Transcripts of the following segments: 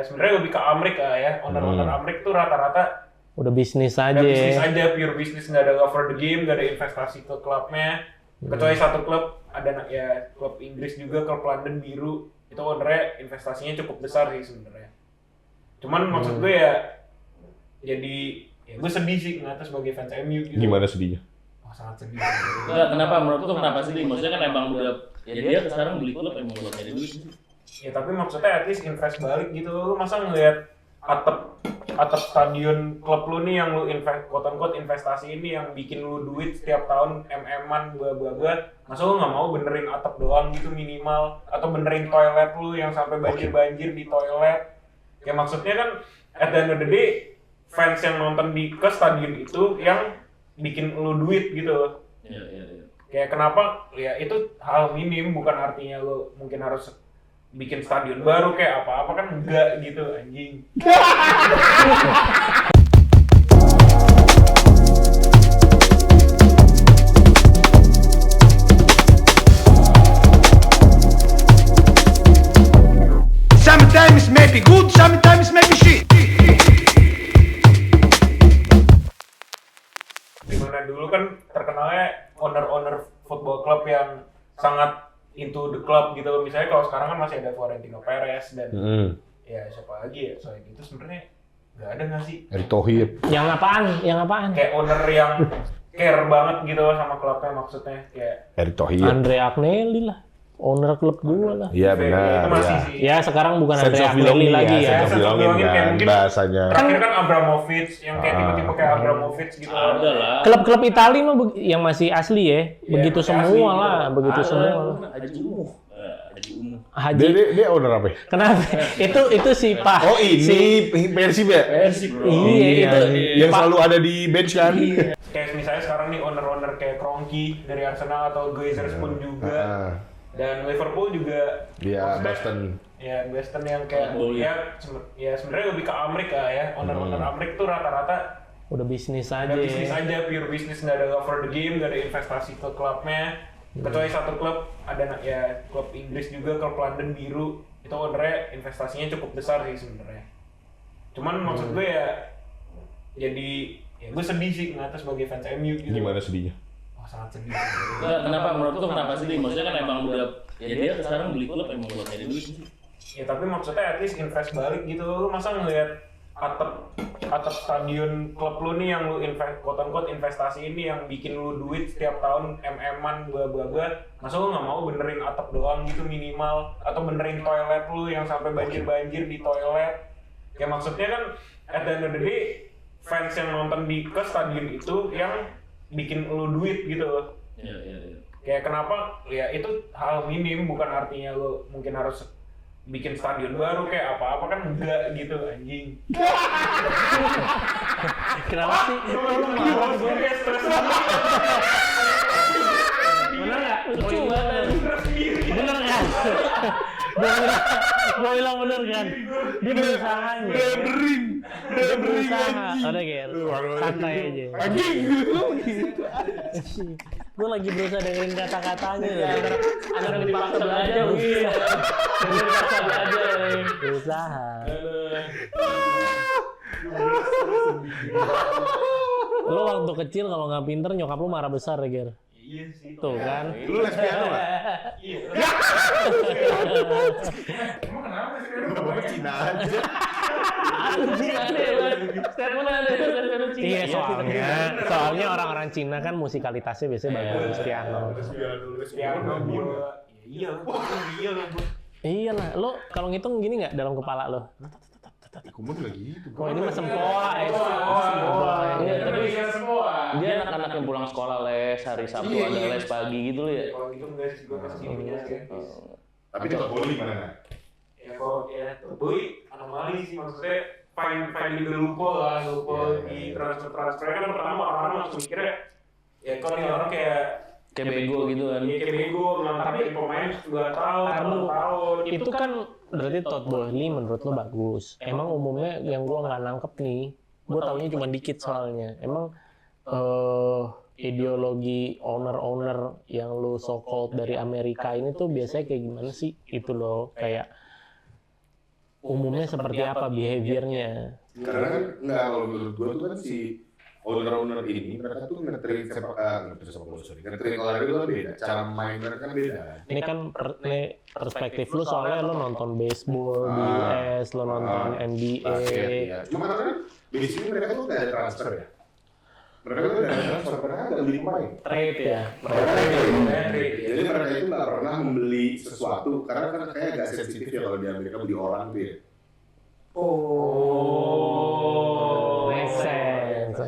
sebenarnya lebih ke Amerika ya. Owner-owner Amerika tuh rata-rata Udah bisnis aja. udah bisnis aja, pure bisnis, nggak ada love for the game, nggak ada investasi ke klubnya. Kecuali satu klub, ada ya klub Inggris juga, klub London Biru. Itu ownernya investasinya cukup besar sih sebenarnya. Cuman maksud gue ya, jadi ya gue sedih sih ngeliatnya sebagai fans MU gitu. Gimana sedihnya? Oh, sangat sedih. Enggak, kenapa menurut lu kenapa sih? Maksudnya kan emang udah ya dia sekarang beli klub emang buat nyari duit. Ya tapi maksudnya at least invest balik gitu. Lu masa ngeliat atap stadion klub lu nih yang lu quote unquote investasi ini yang bikin lu duit setiap tahun MM-an bla. Masa lu nggak mau benerin atap doang gitu minimal, atau benerin toilet lu yang sampai banjir di toilet. Ya maksudnya kan at the end of the day fans yang nonton ke stadion itu yang bikin lu duit gitu. Iya. Kayak kenapa ya itu hal minim, bukan artinya lu mungkin harus bikin stadion baru kayak apa-apa, kan enggak gitu anjing. Sometimes maybe good, sometimes maybe shit. Dimana dulu kan terkenalnya owner football club yang sangat into the club gitu. Misalnya kalau sekarang kan masih ada Florentino Perez dan ya siapa lagi ya, soalnya gitu sebenarnya nggak ada nggak sih? Erick Thohir. Yang apaan? Kayak owner yang care banget gitu sama klubnya, maksudnya kayak Erick Thohir. Andre Agnelli lah, owner klub gua lah. Iya benar. itu masih Ya. sih. Ya sekarang bukan Sense Andre of Agnelli belonging lagi ya. Sense of belonging kayak kan mungkin bahasanya. terakhir kan Abramovich yang kayak tipe-tipe kayak Abramovich gitu. Ada lah. Klub-klub Italia mah yang masih asli ya, begitu masih semua asli, lah, gitu. begitu Ada, semua. Haji Umuh. Haji Umuh. Haji, Dia owner apa ya? kenapa? itu si Pak. Oh ini Persib ya? Persib bro. Iya, itu. Yang Pak- selalu ada di bench kan? Kayak misalnya sekarang nih owner kayak Kroenke dari Arsenal atau Glazers pun juga. Dan Liverpool juga. Iya, maksudnya, Boston. Ya, Boston yang kayak ya sebenarnya lebih ke Amerika ya. Owner Amerika tuh rata-rata Udah bisnis aja. udah bisnis aja, pure bisnis, nggak ada love for the game, nggak ada investasi ke klubnya. Kecuali satu klub, ada ya klub Inggris juga, klub London Biru. Itu ownernya investasinya cukup besar sih sebenarnya. Cuman maksud gue ya, jadi ya gue sedih sih ngeliatnya sebagai fans MU gitu. Gimana sedihnya? Oh, sangat sedih. Enggak, kenapa menurut lu kenapa sih? Maksudnya kan emang udah ya dia sekarang beli klub emang buat nyari duit. Ya tapi maksudnya at least invest balik gitu. Lu masa ngeliat atap stadion klub lu nih yang lu quote unquote investasi ini yang bikin lu duit setiap tahun MM-an bla. Masa lu nggak mau benerin atap doang gitu minimal, atau benerin toilet lu yang sampai banjir di toilet. Ya maksudnya kan at the end of the day fans yang nonton ke stadion itu yang bikin lu duit gitu. Iya. Kayak kenapa ya itu hal minim, bukan artinya lu mungkin harus bikin stadion baru kayak apa-apa, kan enggak gitu anjing. Kenapa sih? Gue kayak stres banget. Bener nggak? Lucu banget. Bener kan? Gue bilang bener kan? Dia berusaha nih. Dia berusaha. Udah Ger, santai aja. Gue lagi berusaha dengerin kata-katanya. Anak dipaksa belajar mungkin. Dipaksa belajar. Berusaha. Lo waktu kecil kalau nggak pinter nyokap lo marah besar ya Ger? Iya sih. Tuh kan? Lu les piano nggak? Iya. Emang kenapa sih? Lu ngomong Cina aja. Iya soalnya orang-orang Cina kan musikalitasnya biasanya bagus piano. Piano gue. Iya lah. Iya lah, lo kalau ngitung gini nggak dalam kepala lo? Kumur juga gitu. Oh ini mah sempoa ya. Sempoa. Iya, tapi semua. dia anak-anak yang pulang sekolah les hari Sabtu ada les pagi gitu loh ya. Kalau gitu enggak sih, gue kasih ininya sih. Tapi di Boli mana? Ya kalau ya boy anomali sih, maksudnya finding the loophole di transfer kan pertama orang-orang langsung mikirnya ya kalau ini orang kayak bego gitu kan. Iya kayak bego, tapi pemain 2 tahun. Itu kan berarti Todd Boehly menurut lo bagus. Emang umumnya yang gua nggak nangkep nih, gua taunya cuma dikit soalnya. Emang ideologi owner yang lu so-called dari Amerika ini tuh biasanya kayak gimana sih? Itu loh kayak umumnya seperti apa behaviornya. Karena kan nggak, kalau menurut gue tuh kan si owner ini mereka tuh nge-treat nge-treat olahraga itu kan beda, cara main mereka kan beda. Ini kan perspektif lu soalnya lu nonton baseball di US, lu nonton NBA. Basket, ya. Cuma karena kan basically mereka tuh nggak ada transfer ya. Mereka tuh nggak ada transfer, mereka nggak beli pemain. Trade ya. Jadi mereka itu nggak pernah membeli sesuatu karena kan kayak agak sensitif ya kalau di Amerika beli orang tuh ya. Make sense.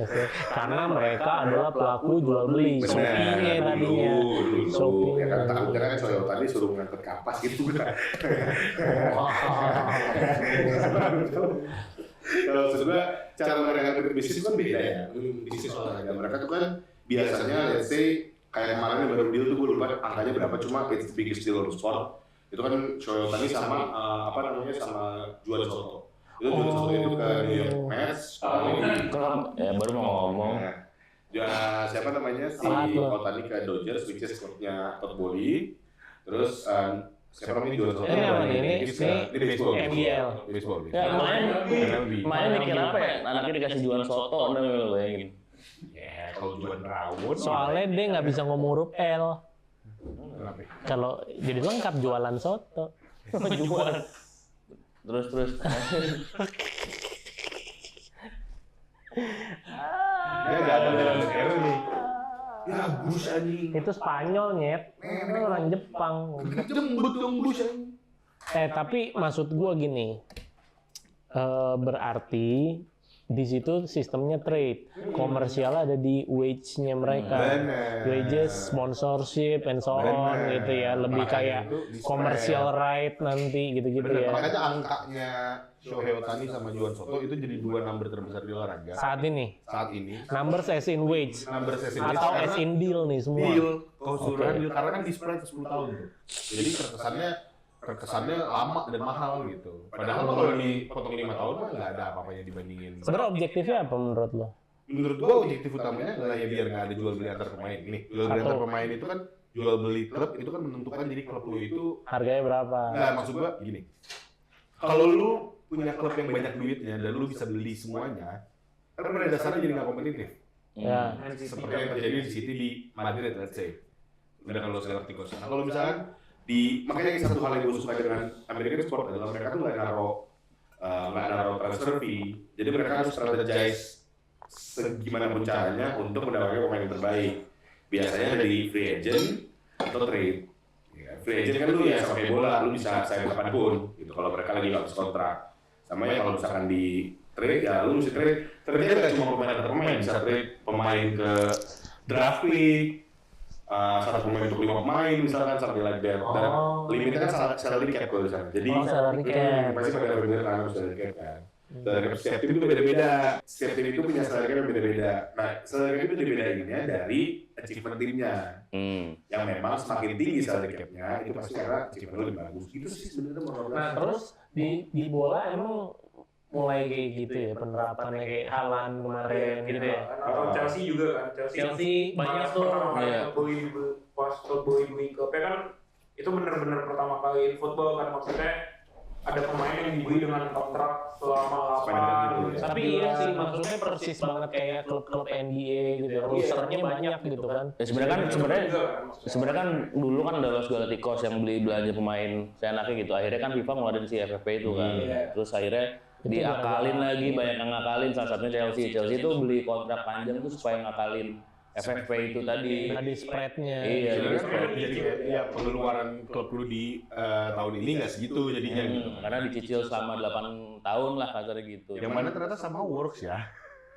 Karena mereka adalah pelaku jual beli. Shopee-nya tadinya. Dulu. Ya kan takutnya kan Coyo tadi suruh ngangkut kapas gitu kan. Kalau sebenarnya cara mereka berbisnis kan beda ya. Bisnis olahraga mereka tuh kan biasanya let's say kayak kemarin baru deal tuh gue lupa angkanya berapa, cuma it's the biggest deal on sport. Itu kan Coyo tadi sama sama Juan Soto. Itu Juan Soto itu ke New York Mets. Ya baru mau ngomong. Ya siapa namanya si Otani ke Dodgers, which is klubnya Todd Bowley. Terus siapa namanya Juan Soto? Ini baseball. NBL. Baseball. Ya main mikir apa ya? Anaknya dikasih jualan soto, udah lo bayangin. Ya kalau Juan Rawon. Soalnya dia nggak bisa ngomong huruf L. Kenapa? Kalau jadi lengkap jualan soto. Jualan. Terus. Ya nggak ada jalan sekarang nih. Ya bus anjing. Itu Spanyol nyet. Ini orang Jepang. Jembut dong bus anjing. Tapi maksud gua gini. Berarti di situ sistemnya trade, komersial ada di wage-nya mereka, Bener. wages, sponsorship, and so on Bener. gitu ya, lebih Makanya kayak itu di-spread. commercial right nanti gitu-gitu Bener, ya. makanya angkanya Shohei Ohtani sama Juan Soto itu jadi dua number terbesar di olahraga Saat ini, saat ini. numbers as in wage Number sesi atau as in deal nih semua. deal, keseluruhan Oke. deal karena kan di spread 10 tahun tuh. Jadi terkesannya lama dan mahal gitu. Padahal kalau dipotong 5 tahun mah nggak ada apa-apanya dibandingin. Sebenarnya objektifnya apa menurut lo? Menurut gua objektif utamanya adalah ya biar nggak ada jual beli antar pemain. Nih, jual beli antar pemain itu kan jual beli klub itu kan menentukan jadi klub lu itu. Harganya berapa? Nggak, maksud gua gini. Kalau lu punya klub yang banyak duitnya dan lu bisa beli semuanya, kan pada dasarnya jadi nggak kompetitif. Ya. Seperti yang terjadi di City di Madrid, let's say. Udah kan lo Galacticos. Nah kalau misalkan makanya satu hal yang gue suka dengan American sport adalah mereka tuh nggak naruh transfer fee. Jadi mereka harus strategize segimana pun caranya untuk mendapatkan pemain yang terbaik. Biasanya dari free agent atau trade. Ya, free agent kan lu ya sampai bola, lu bisa sign kapanpun. Gitu kalau mereka lagi nggak habis kontrak. Sama ya kalau misalkan di trade ya lu mesti trade. Trade nggak cuma pemain antar pemain, bisa trade pemain ke draft pick. Satu pemain untuk 5 pemain misalkan sampai like that. Dan limitnya kan salary cap kalau di sana. Jadi salary cap. pasti pada benar kan salary cap kan. Dan setiap tim itu beda-beda. Setiap tim itu punya salary cap yang beda-beda. Nah, salary cap itu dibedainnya dari achievement timnya. Yang memang semakin tinggi salary cap-nya itu pasti karena achievement lebih bagus. Itu sih sebenarnya menurut Nah terus di bola emang mulai kayak gitu ya penerapannya kayak Haaland kemarin gitu ya. Atau Chelsea juga kan, Chelsea banyak tuh. Pas Bowie Cup kan itu bener-bener pertama kali in football kan, maksudnya ada pemain yang dibeli dengan kontrak selama 8 Tapi iya sih maksudnya persis banget kayak klub-klub NBA gitu ya. Rosternya banyak gitu kan. Ya sebenarnya kan dulu kan ada Los Galacticos yang belanja pemain seenaknya gitu. Akhirnya kan FIFA ngeluarin si FFP itu kan. Terus akhirnya diakalin lagi, banyak yang ngakalin. Salah satunya Chelsea itu beli kontrak panjang tuh supaya ngakalin FFP itu tadi. Tadi spreadnya. Iya, jadi ya pengeluaran klub lu di tahun ini nggak segitu jadinya gitu. Karena dicicil selama 8 tahun lah kasarnya gitu. Yang mana ternyata sama works ya.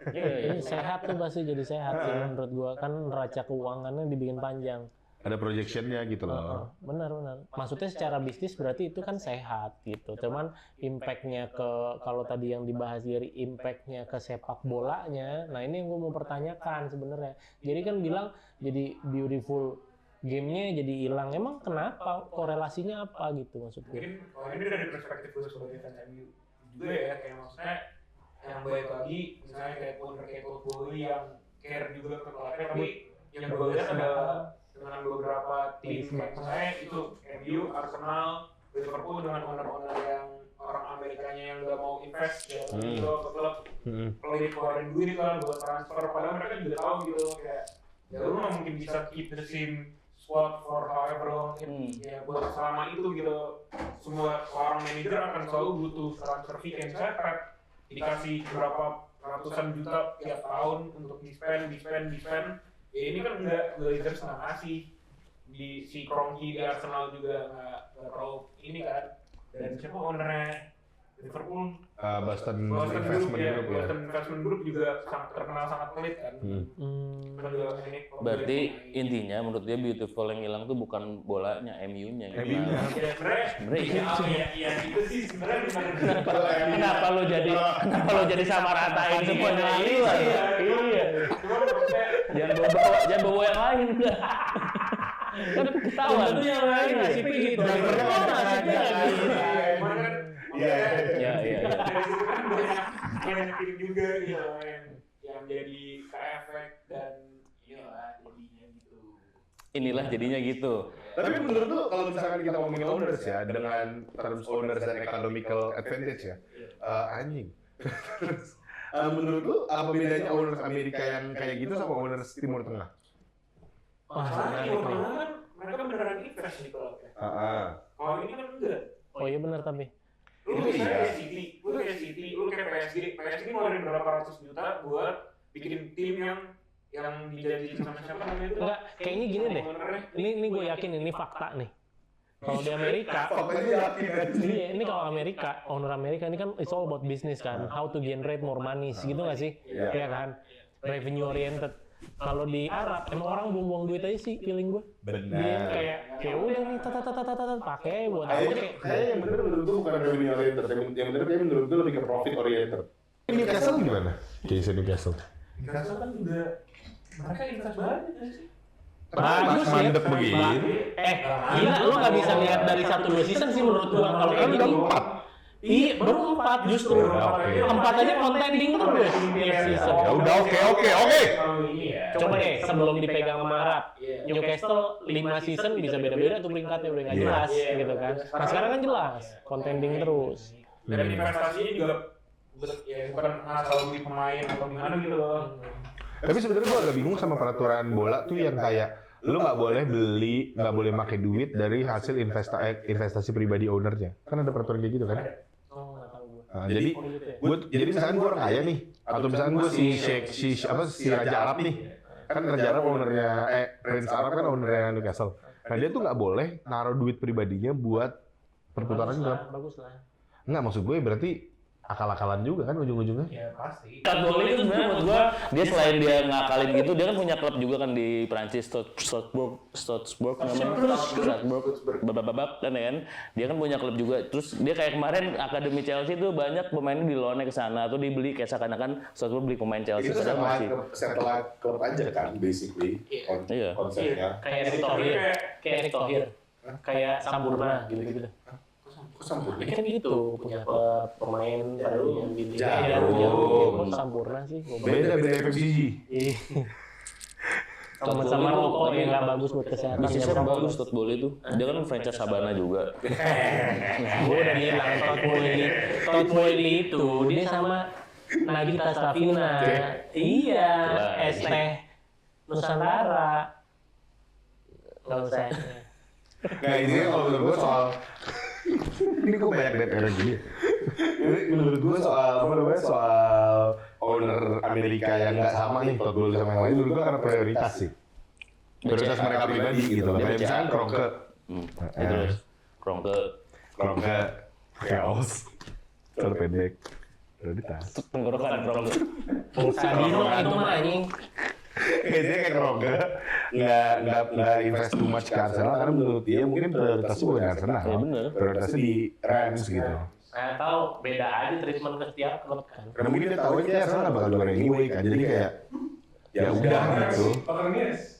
Ini sehat tuh pasti jadi sehat sih menurut gua kan neraca keuangannya dibikin panjang. Ada projectionnya gitu loh. Benar. Maksudnya secara bisnis berarti itu kan sehat gitu. Cuman impactnya ke kalau tadi yang dibahas dari impactnya ke sepak bolanya. Nah ini yang gue mau pertanyakan sebenarnya. Jadi kan bilang jadi beautiful game-nya jadi hilang. Emang kenapa? Korelasinya apa gitu maksudnya? Mungkin kalau ini dari perspektif gue sebagai fans MU juga ya, kayak maksudnya yang baik lagi misalnya kayak Bowie yang care juga ke klubnya, tapi yang gue lihat adalah dengan beberapa tim kayak misalnya itu MU, Arsenal, Liverpool dengan owner-owner yang orang Amerika Amerikanya yang nggak mau invest ya gitu ke klub pelit keluarin duit kan buat transfer, padahal mereka juga tahu gitu kayak ya lu nggak mungkin bisa keep the same squad for however long ya buat selama itu gitu. Semua seorang manajer akan selalu butuh transfer fee, kayak misalnya Pep dikasih berapa ratusan juta tiap tahun untuk di spend ya ini kan enggak, Lakers nggak ngasih. Di si Kroenke di Arsenal juga nggak terlalu ini kan. Dan siapa ownernya Liverpool? Boston Group Investment ya. Group ya. Boston Investment Group juga terkenal sangat pelit kan. Kan juga ini, Berarti intinya menurut dia beautiful yang hilang tuh bukan bolanya, MU-nya. MU-nya. ya sebenarnya iya itu sih sebenarnya Kenapa lo jadi sama ratain semuanya hilang? Iya. Cuma maksudnya Jangan bawa yang lain. Kan ketahuan. Itu yang lain ngasih gitu. Iya. Dari situ kan banyak tim juga gitu yang jadi ke-efek dan jadinya gitu. Inilah jadinya gitu. Tapi menurut lu kalau misalkan kita ngomongin owners ya, dengan terms owners dan economical advantage ya, anjing. Menurut lu apa bedanya owners Amerika yang kayak gitu sama owners Timur Tengah? Masalahnya Timur Tengah kan mereka beneran invest di klub ya. Kalau ini kan enggak. Oh iya benar tapi. Lu kayak City, lu kayak PSG ngeluarin berapa ratus juta buat bikin tim yang dijanjiin sama siapa namanya itu? Enggak, kayaknya gini deh. Ini gue yakin ini fakta nih. Kalau di Amerika, iya, ini kalau Amerika, owner Amerika ini kan it's all about business kan, how to generate more money, gitu nggak sih? Iya kan, revenue oriented. Kalau di Arab, emang orang buang-buang duit aja sih, feeling gue. Dia kayak udah nih, pakai buat apa kayak. Kayaknya yang bener menurut gue bukan revenue oriented, yang bener kayaknya menurut gue lebih ke profit oriented. Newcastle gimana? Case Newcastle. Newcastle kan udah mereka invest banget sih. Bagus ya. Mandek begini. Gila, lo nggak bisa lihat dari 1-2 season sih menurut gua. Kalau kayak gini. Iya, baru 4 justru. 4 aja contending terus tiap season. Ya udah oke. Coba deh, sebelum dipegang sama Arab, Newcastle 5 season bisa beda-beda tuh peringkatnya udah nggak jelas gitu kan. Nah sekarang kan jelas, contending terus. Dan investasinya juga bukan asal beli pemain atau gimana gitu loh. Tapi sebenarnya gue agak bingung sama peraturan bola tuh yang kayak lu nggak boleh beli, nggak boleh pakai duit dari hasil investasi pribadi ownernya. Kan ada peraturan kayak gitu kan? Oh nggak tahu gua. Nah, jadi misalkan gue orang kaya nih, atau misalkan gue si Raja Arab nih, kan Raja Arab ownernya, Prince Arab kan ownernya Newcastle. Nah dia tuh nggak boleh naruh duit pribadinya buat perputaran klub. Bagus lah. Nggak, maksud gue berarti akal-akalan juga kan ujung-ujungnya. Ya pasti. Todd itu sebenarnya menurut gua dia selain dia ngakalin gitu, dia kan punya klub juga kan di Prancis, Strasbourg bababab kan ya kan. Dia kan punya klub juga. Terus dia kayak kemarin akademi Chelsea tuh banyak pemainnya di loan ke sana atau dibeli kayak seakan-akan Strasbourg beli pemain Chelsea Itu padahal masih. setelah klub aja kan basically Iya. konsepnya. Kayak Erick Thohir, kayak Sampurna gitu-gitu. Kan gitu punya pemain baru yang di Jarum. Sampurna sih. Beda FFCG. Sama rokok yang nggak bagus buat kesehatan. Bisnisnya bagus Todd Bowley itu. Dia kan franchise Sabana juga. Gue udah bilang Todd Bowley itu dia sama Nagita Slavina. Iya, ST Nusantara. Kalau saya. Nah ini kalau menurut gue soal ini kok banyak DPR gini. Ini menurut gue soal owner Amerika yang nggak sama nih Todd Bowley sama yang lain. Menurut gue karena prioritas sih. Prioritas mereka pribadi gitu. Kayak misalkan Kroenke. Terus Kroenke Chaos. Terpendek. Prioritas. tenggorokan Kroenke. Sabino itu mah anjing. Kayaknya kayak Kroenke nggak invest too much ke Arsenal karena menurut dia mungkin prioritasnya bukan Arsenal. Iya, bener. Prioritasnya di Rams gitu. Saya tahu beda aja treatment ke setiap klub kan. Karena mungkin dia tahu aja Arsenal nggak bakal juara anyway kan. Jadi kayak ya udah gitu.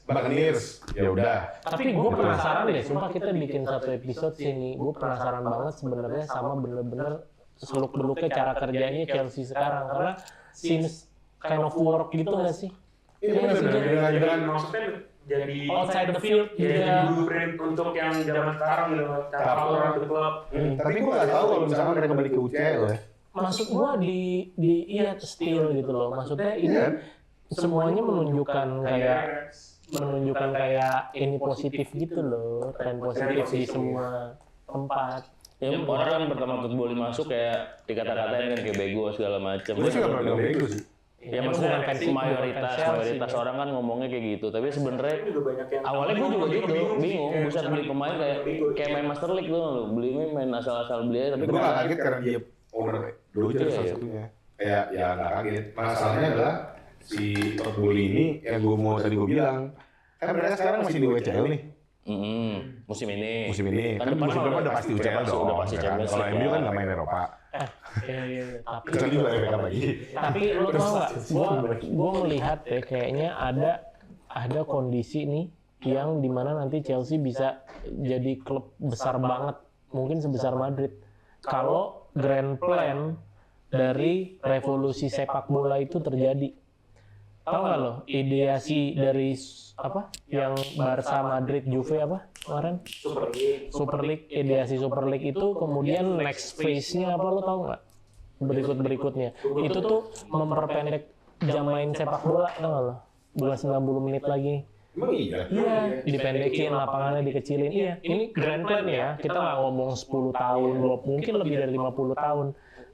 Buccaneers. Ya udah. Tapi gue penasaran deh, sumpah kita bikin satu episode sini. Gue penasaran banget sebenarnya sama bener-bener seluk-beluknya cara kerjanya Chelsea sekarang karena seems kind of work gitu nggak sih? Iya benar. dengan maksudnya jadi outside the field jadi juga. blueprint untuk yang zaman sekarang gitu, cara orang di klub. Tapi gue nggak tahu kalau misalkan mereka balik ke UCL ya. Maksud gua di iya still gitu loh. Maksudnya ini semuanya menunjukkan kayak ini positif gitu loh, tren positif di semua tempat. Ya orang kan pertama football masuk kayak dikata-katain kan kayak bego segala macam. Gue sih nggak pernah bilang bego sih. Ya maksudnya bukan fans mayoritas orang kan ngomongnya kayak gitu. Tapi sebenarnya Juga banyak yang awalnya gue juga gitu, bingung. sih, Buset beli pemain kayak main Master League tuh, lu beli main asal-asal beli aja. Tapi Gue nggak kaget karena dia owner Dodgers salah satunya. Kayak ya nggak kaget. Masalahnya adalah si Todd Bowley ini yang tadi gue bilang, kan mereka sekarang masih di UCL nih. Musim ini. Kan musim depan udah pasti UCL dong. Udah pasti kan? Champions Kalau League. MU kan nggak main Eropa. Tapi Kecuali juga FA Cup lagi. tapi lo tau nggak? Gua melihat deh kayaknya ada kondisi nih yang dimana nanti Chelsea bisa jadi klub besar banget, mungkin sebesar Madrid. Kalau grand plan dari revolusi sepak bola itu terjadi. Tahu nggak lo ideasi dari apa yang Barca, Madrid, Juve apa kemarin? Super League, ideasi Super League itu kemudian next phase-nya apa lo tahu nggak? Berikutnya itu tuh memperpendek jam main sepak bola, tahu nggak lo? 90 menit lagi. Emang iya? Iya, dipendekin, lapangannya dikecilin. Iya, ini grand plan ya. Kita nggak ngomong 10 tahun, mungkin lebih dari 50 tahun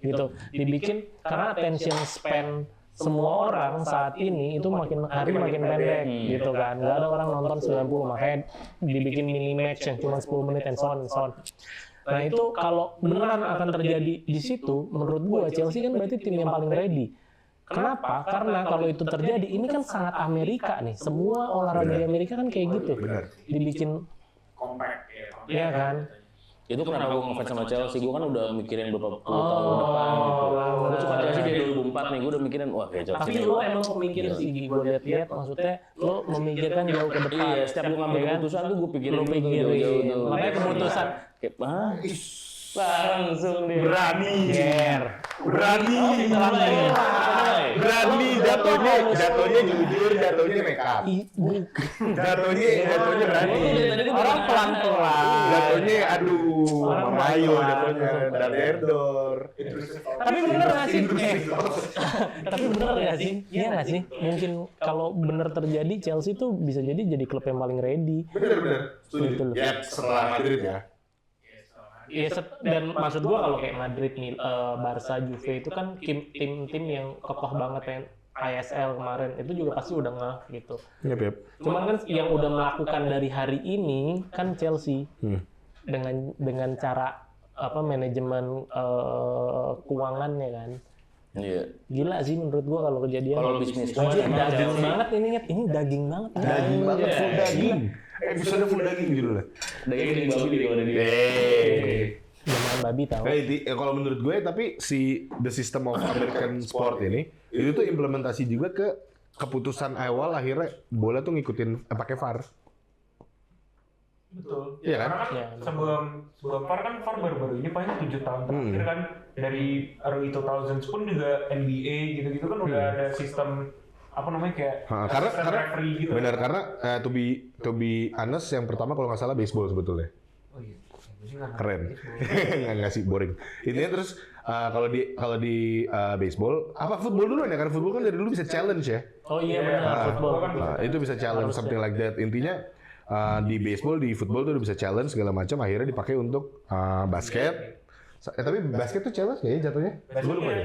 gitu. Dibikin karena attention span semua orang saat ini itu makin hari makin pendek gitu kan. Nggak ada orang nonton 90, makanya dibikin mini match yang cuma 10 menit and so on. Nah itu kalau beneran akan terjadi di situ, menurut gua Chelsea kan berarti tim yang paling ready. Kenapa? Karena kalau itu terjadi, ini kan sangat Amerika nih. Semua olahraga di Amerika kan kayak gitu. Dibikin compact ya kan. Itu kenapa gue ngefans sama Chelsea, gue kan udah mikirin beberapa puluh tahun ke depan gitu. Gue suka Chelsea dari 2004 nih, gue udah mikirin, wah kayak Chelsea. Tapi lo emang mikirin sih, gue lihat-lihat, maksudnya lo memikirkan jauh ke depan. Iya, setiap gue ngambil ya kan? keputusan tuh gue pikirin Lo dulu tuh pikirin. jauh-jauh tuh. Makanya keputusan Kayak, langsung dia. Berani jatuhnya jujur, jatuhnya nekat. Jatuhnya berani. orang pelan-pelan. Jatuhnya merayu jatuhnya dardor. Tapi bener nggak sih? Tapi bener nggak sih? Iya nggak sih? Mungkin kalau bener terjadi Chelsea tuh bisa jadi klub yang paling ready. Bener. Gitu loh. Ya setelah Madrid ya. Iya, dan maksud gua kalau kayak Madrid nih, Barca, Juve itu kan tim-tim yang kokoh banget ya. ISL kemarin itu juga pasti udah ngeh gitu. Iya, Beb. Cuman kan yang udah melakukan dari hari ini kan Chelsea dengan cara apa manajemen keuangannya kan. Iya. Gila sih menurut gua kalau kejadian. Kalau bisnis Anjir, daging banget ini daging banget. Daging banget, full daging. Episode full daging judulnya. Daging dari babi kalau ada dia. Jangan babi tahu. Kalau menurut gue, tapi si the system of American sport ini itu tuh implementasi juga ke keputusan awal akhirnya bola tuh ngikutin pakai VAR. Betul. Iya kan? Karena kan Iya. sebelum VAR kan VAR baru-baru ini paling 7 tahun terakhir kan dari early 2000s pun juga NBA gitu-gitu kan udah ada sistem apa namanya kayak Karena referee gitu. benar karena to be honest yang pertama kalau nggak salah baseball sebetulnya. Oh iya. Gue sih nggak Keren. nggak sih boring. Intinya terus kalau di baseball apa football dulu ya, karena football kan dari dulu bisa challenge ya. Oh iya benar football. Itu bisa challenge something like that. Intinya di baseball, di football tuh udah bisa challenge segala macam. Akhirnya dipakai untuk basket. Tapi basket tuh challenge nggak ya jatuhnya? Gue lupa deh.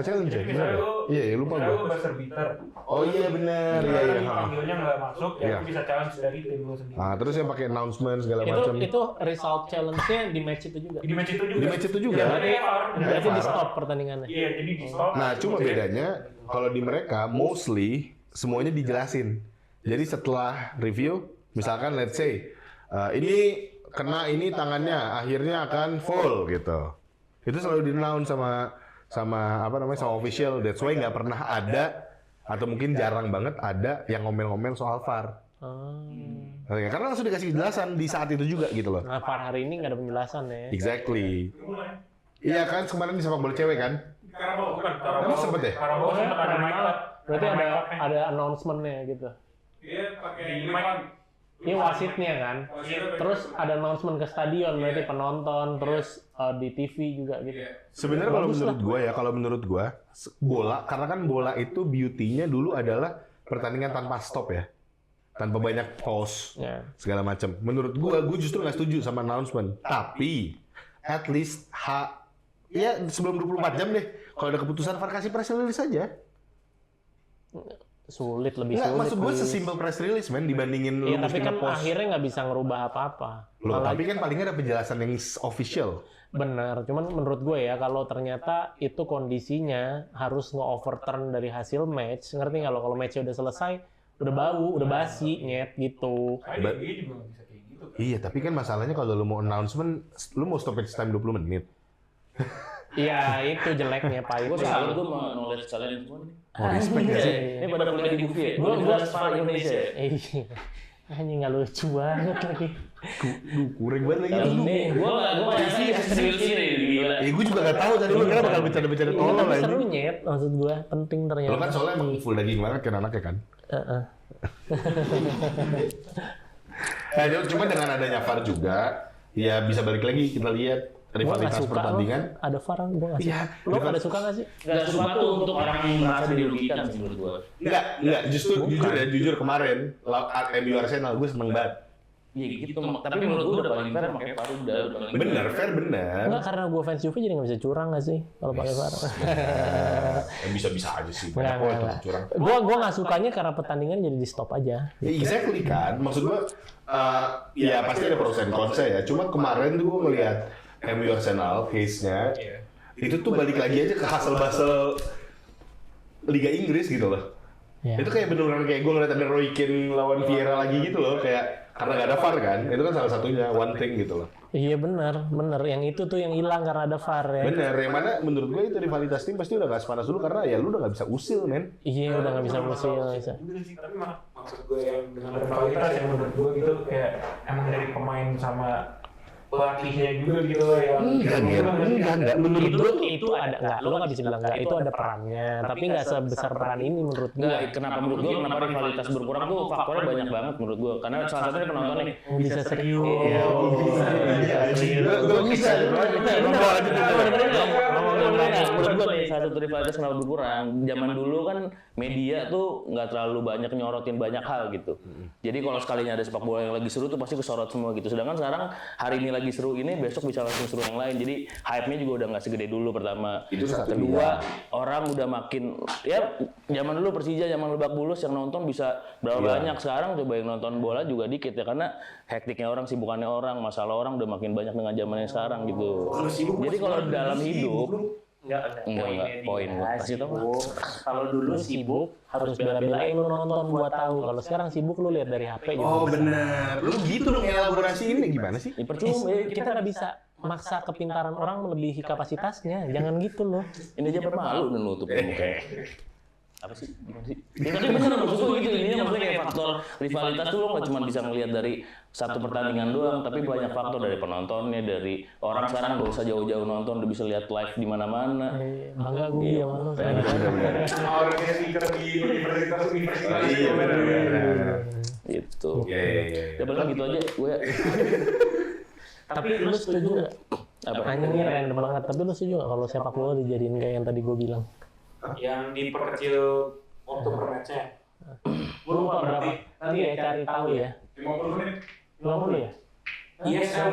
Challenge ya? Jadi misalnya Bener ya? Iya, lupa misalnya gue. lu buzzer beater. Oh iya benar. Iya, Iya. panggilnya nggak masuk, ya Iya. lu bisa challenge dari tim lu sendiri. Terus yang pakai announcement segala macam. Itu result challenge-nya di match itu juga. Di match itu juga. Di match itu juga. Iya, berarti VAR. Berarti di stop pertandingannya. Iya, jadi di stop. Nah, cuma bedanya kalau di mereka mostly semuanya dijelasin. Jadi setelah review, misalkan let's say ini kena ini tangannya, akhirnya akan full gitu. Itu selalu di-announce sama apa namanya sama official. That's why nggak pernah ada atau mungkin jarang banget ada yang ngomel-ngomel soal VAR. Karena langsung dikasih penjelasan di saat itu juga gitu loh. Nah, VAR hari ini nggak ada penjelasan ya. Exactly. Iya kan kemarin di sepak bola cewek kan? Karabau bukan. Emang sempet ya? Karabau sempat ada naik lah. Berarti Sama ada mic-nya. ada announcement-nya gitu. Iya pakai Di mic. Ini wasitnya kan. Wasitnya Terus ada announcement ke stadion, berarti penonton, terus di TV juga gitu. Sebenarnya kalau menurut gua bola, karena kan bola itu beauty-nya dulu adalah pertandingan tanpa stop ya. Tanpa banyak pause Ya. segala macam. Menurut gua justru nggak setuju sama announcement. Tapi at least ya sebelum 24 jam deh. Kalau ada keputusan VAR kasih press release aja. Sulit, lebih Nggak, sulit. maksud gua Wis. sesimpel press release men dibandingin lu Iya, tapi mesti kan nge-post. akhirnya nggak bisa ngerubah apa-apa. Loh, Malah- tapi kan paling nggak ada penjelasan yang official. Bener, cuman menurut gue ya kalau ternyata itu kondisinya harus nge-overturn dari hasil match, ngerti nggak lo? Kalau matchnya udah selesai, udah bau, udah basi, nyet gitu. Kayak dia juga nggak bisa kayak gitu kan. Iya, tapi kan masalahnya kalau lu mau announcement, lu mau stoppage time 20 menit. Iya, itu jeleknya Gue pahit. salut gue mau knowledge kalian semua nih. Oh, respect ya sih. Ini pada kuliah di UV ya? Gue Universitas Indonesia ya? Anjing nggak lucu banget lagi. Kurang banget lagi. Ini gue gak sih serius ini gila. Gue juga nggak tahu tadi lu kira bakal bercanda-bercanda Iya, tolol tapi aja. seru nyet, maksud gue penting Lo ternyata. kan soalnya emang full daging banget kan anaknya kan. Heeh. Cuma dengan adanya VAR juga, ya bisa balik lagi kita lihat Gue nggak rivalitas suka pertandingan. lo, ada VAR gue nggak suka. Iya, Lo ada suka nggak sih? Gak suka tuh untuk orang yang merasa dirugikan sih menurut gue. Enggak, jujur kemarin MU Arsenal gue seneng banget. Iya gitu, tapi menurut gue udah paling fair makanya VAR udah paling Bener, fair bener. Enggak, karena gue fans Juve jadi nggak bisa curang nggak sih kalau pakai VAR? Bisa-bisa aja sih. Enggak, Banyak enggak. kok curang. Gue nggak sukanya karena pertandingan jadi di stop aja. Ya, exactly kan. Maksud gue, ya pasti ada pros and cons ya. Cuma kemarin tuh gue ngeliat MU Arsenal case-nya, itu tuh balik lagi aja ke hasil-basel Liga Inggris gitu loh. Ya. Itu kayak bener-bener kayak gue ngeliat ada Roy Keane lawan Vieira lagi gitu loh. Kayak karena nggak ada VAR kan, itu kan salah satunya, one thing gitu loh. Iya bener. Yang itu tuh yang hilang karena ada VAR ya. Bener, yang mana menurut gue itu rivalitas tim pasti udah gak sepanas dulu karena ya lu udah gak bisa usil men. Iya udah nggak bisa musim nggak bisa. Udah sih, tapi maksud gue yang dengan rivalitas yang menurut gue gitu kayak emang dari pemain sama pelatihnya juga gitu loh yang Enggak, menurut gue Itu ada nggak? Lo nggak bisa bilang nggak. Itu ada perannya, tapi nggak sebesar peran ini menurut gue. Enggak, kenapa menurut gue kenapa rivalitas berkurang tuh faktornya banyak banget menurut gue. Karena salah satunya penonton nih. Bisa serius. Iya, gue bisa. Menurut gue nih salah satu rivalitas kenapa berkurang. Zaman dulu kan media tuh nggak terlalu banyak nyorotin banyak hal gitu. Jadi kalau sekalinya ada sepak bola yang lagi seru tuh pasti kesorot semua gitu. Sedangkan sekarang hari ini lagi seru ini, besok bisa langsung seru yang lain. Jadi hype-nya juga udah nggak segede dulu pertama. Itu satu. Kedua, orang udah makin ya zaman dulu Persija, zaman Lebak Bulus yang nonton bisa berapa banyak. Sekarang coba yang nonton bola juga dikit ya karena hektiknya orang, sibukannya orang, masalah orang udah makin banyak dengan zamannya sekarang gitu. Jadi kalau dalam hidup enggak poin gua kasih tau nggak? Kalau dulu sibuk harus bela-belain lu nonton buat tahu. Kalau sekarang sibuk lu lihat dari HP juga. Oh bisa. bener, lu gitu dong elaborasi ini gimana sih? Ya, percuma Kita nggak bisa maksa kepintaran orang melebihi kapasitasnya. Jangan gitu loh. ini aja malu dan nutup mukanya. Apa sih? Gimana sih? Ya, tapi bener maksud gue gitu, ini maksudnya kayak faktor rivalitas tuh lo nggak cuma bisa ngelihat dari satu pertandingan doang, tapi banyak faktor dari penontonnya, dari orang sekarang nggak usah jauh-jauh nonton, udah bisa lihat live di mana-mana. Bangga gue ya sama lu. orangnya speaker di universitas. Iya bener. Gitu. Iya. Ya paling gitu aja gue. Tapi lu setuju nggak? Apa? Anjingnya random banget. Tapi lu setuju nggak kalau sepak bola dijadiin kayak yang tadi gue bilang? Yang diperkecil waktu per match-nya. Gue lupa berapa. Nanti ya cari tahu ya. 50 menit. 50 ya? ISL.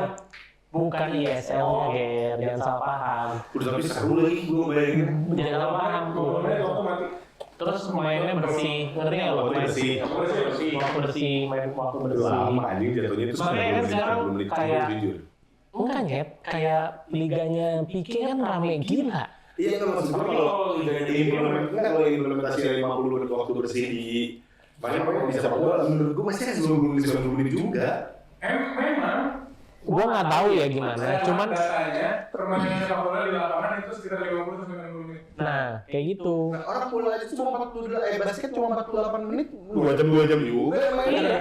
Bukan ISL-nya, Ger. Jangan salah paham. Udah tapi seru lagi gue bayangin. Jangan salah paham. 50 menit waktu mati. Terus mainnya bersih. Ngerti nggak lo? Waktu bersih. Waktu bersih. Main waktu bersih. Lama anjing jatuhnya itu Makanya kan sekarang 90 menit kayak- jujur. Enggak, Nyet. Kayak liganya Pique kan rame gila. Iya nggak maksud gue kalau implementasi 50 menit waktu bersih di banyak orang bisa sepak bola menurut gue masih ada 90 menit juga. Memang. Gua nggak tahu ya gimana. Cuman datanya permainan sepak bola di lapangan itu sekitar 50 sampai 60 menit. nah, kayak gitu. Nah, orang bola aja cuma 48 basket cuma 48 menit 2 jam juga mainnya.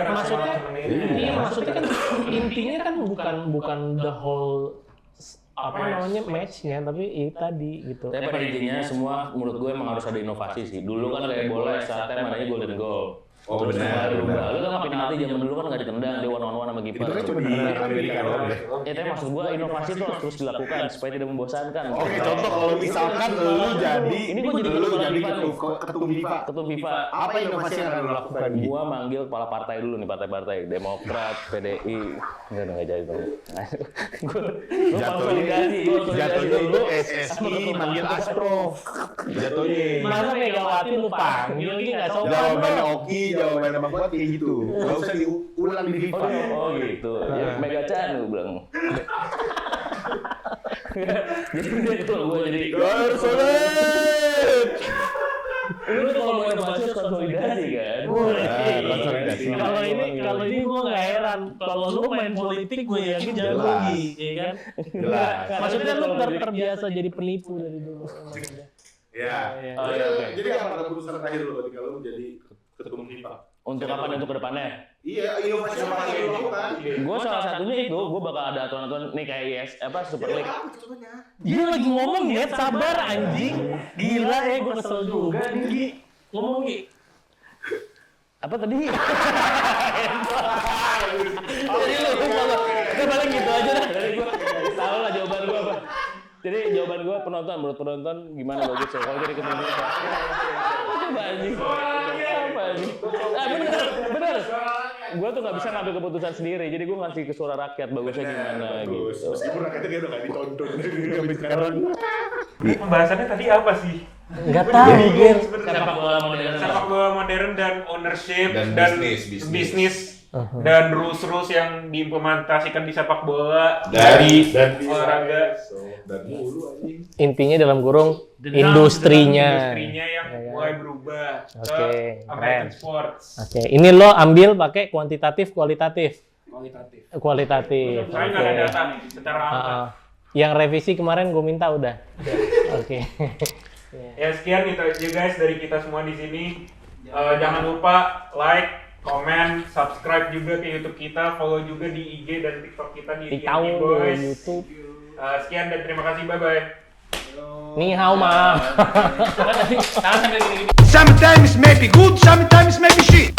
Iya, maksudnya kan intinya kan bukan the whole match-nya, tapi itu tadi gitu. Tapi pada intinya semua menurut gue emang harus ada inovasi sih. Dulu kan kayak bola extra time adanya golden goal. Oh benar. Lu kan penalti zaman dulu kan nggak ditendang, dia one on one sama Itu kiper. kan cuma di Amerika doang ya. Ya tapi maksud gue inovasi itu harus terus dilakukan supaya tidak membosankan. Oke, contoh kalau misalkan lu jadi Ini gua jadi ketua FIFA nih. ketum FIFA. Ketua FIFA. Apa inovasi yang akan lu lakukan? Gua manggil kepala partai dulu nih, partai-partai Demokrat, PDI. Enggak jadi dong. Gua Jatuhnya itu SSI manggil Asprof. Jatuhnya. Masa Megawati lu panggil ini nggak sopan. Jawabannya Oki, jawabannya Bang Kuat kayak gitu. Gak usah diulang di FIFA. Oh gitu. Ya Mega Chan lu bilang. Jadi dia ketua gua jadi. Lu kalau mau inovasi harus konsolidasi kan? Konsolidasi. Kalau ini gue nggak heran. Kalau lu main politik gue yakin jago lagi, ya kan? Jelas. Maksudnya lu terbiasa jadi penipu dari dulu. Ya. Oh iya oke. Jadi apa keputusan terakhir lu ketika lu jadi ketum FIFA? Untuk apa untuk kedepannya? Iya, inovasi apa yang lu lakukan? Gue salah satunya itu, gue bakal ada aturan-aturan nih kayak Super League. Dia lagi ngomong ya, sabar anjing. Gila ya, gue kesel juga nih. Ngomong Gi. Apa tadi? Jadi lu paling gitu aja dah dari gue. Tahu lah jawaban gue apa. Jadi jawaban gue menurut penonton gimana bagus ya kalau jadi ketum FIFA. Coba anjing. Apa anjing? Bener. Gue tuh nggak bisa ngambil keputusan sendiri, jadi gue ngasih ke suara rakyat bagusnya gimana gitu. Meskipun rakyatnya kayak udah gak ditonton. Ini pembahasannya tadi apa sih? Nggak tahu, Gir. Sepak bola modern. Sepak bola modern dan ownership Dan bisnis. bisnis dan rules yang diimplementasikan di sepak bola Dan olahraga. Dan mulu anjing. Intinya dalam kurung industrinya. Industrinya yang mulai berubah Oke, ke keren. American sports. Oke, ini lo ambil pakai kuantitatif, kualitatif. Kualitatif. Saya nggak ada data nih secara angka. Yang revisi kemarin gue minta udah. Oke. Ya sekian itu aja guys dari kita semua di sini. Jangan lupa like, komen, subscribe juga ke YouTube kita, follow juga di IG dan TikTok kita di Tahu TNT Boys. YouTube. Sekian dan terima kasih, bye bye. Ni hao ma. Sometimes maybe good, sometimes maybe shit.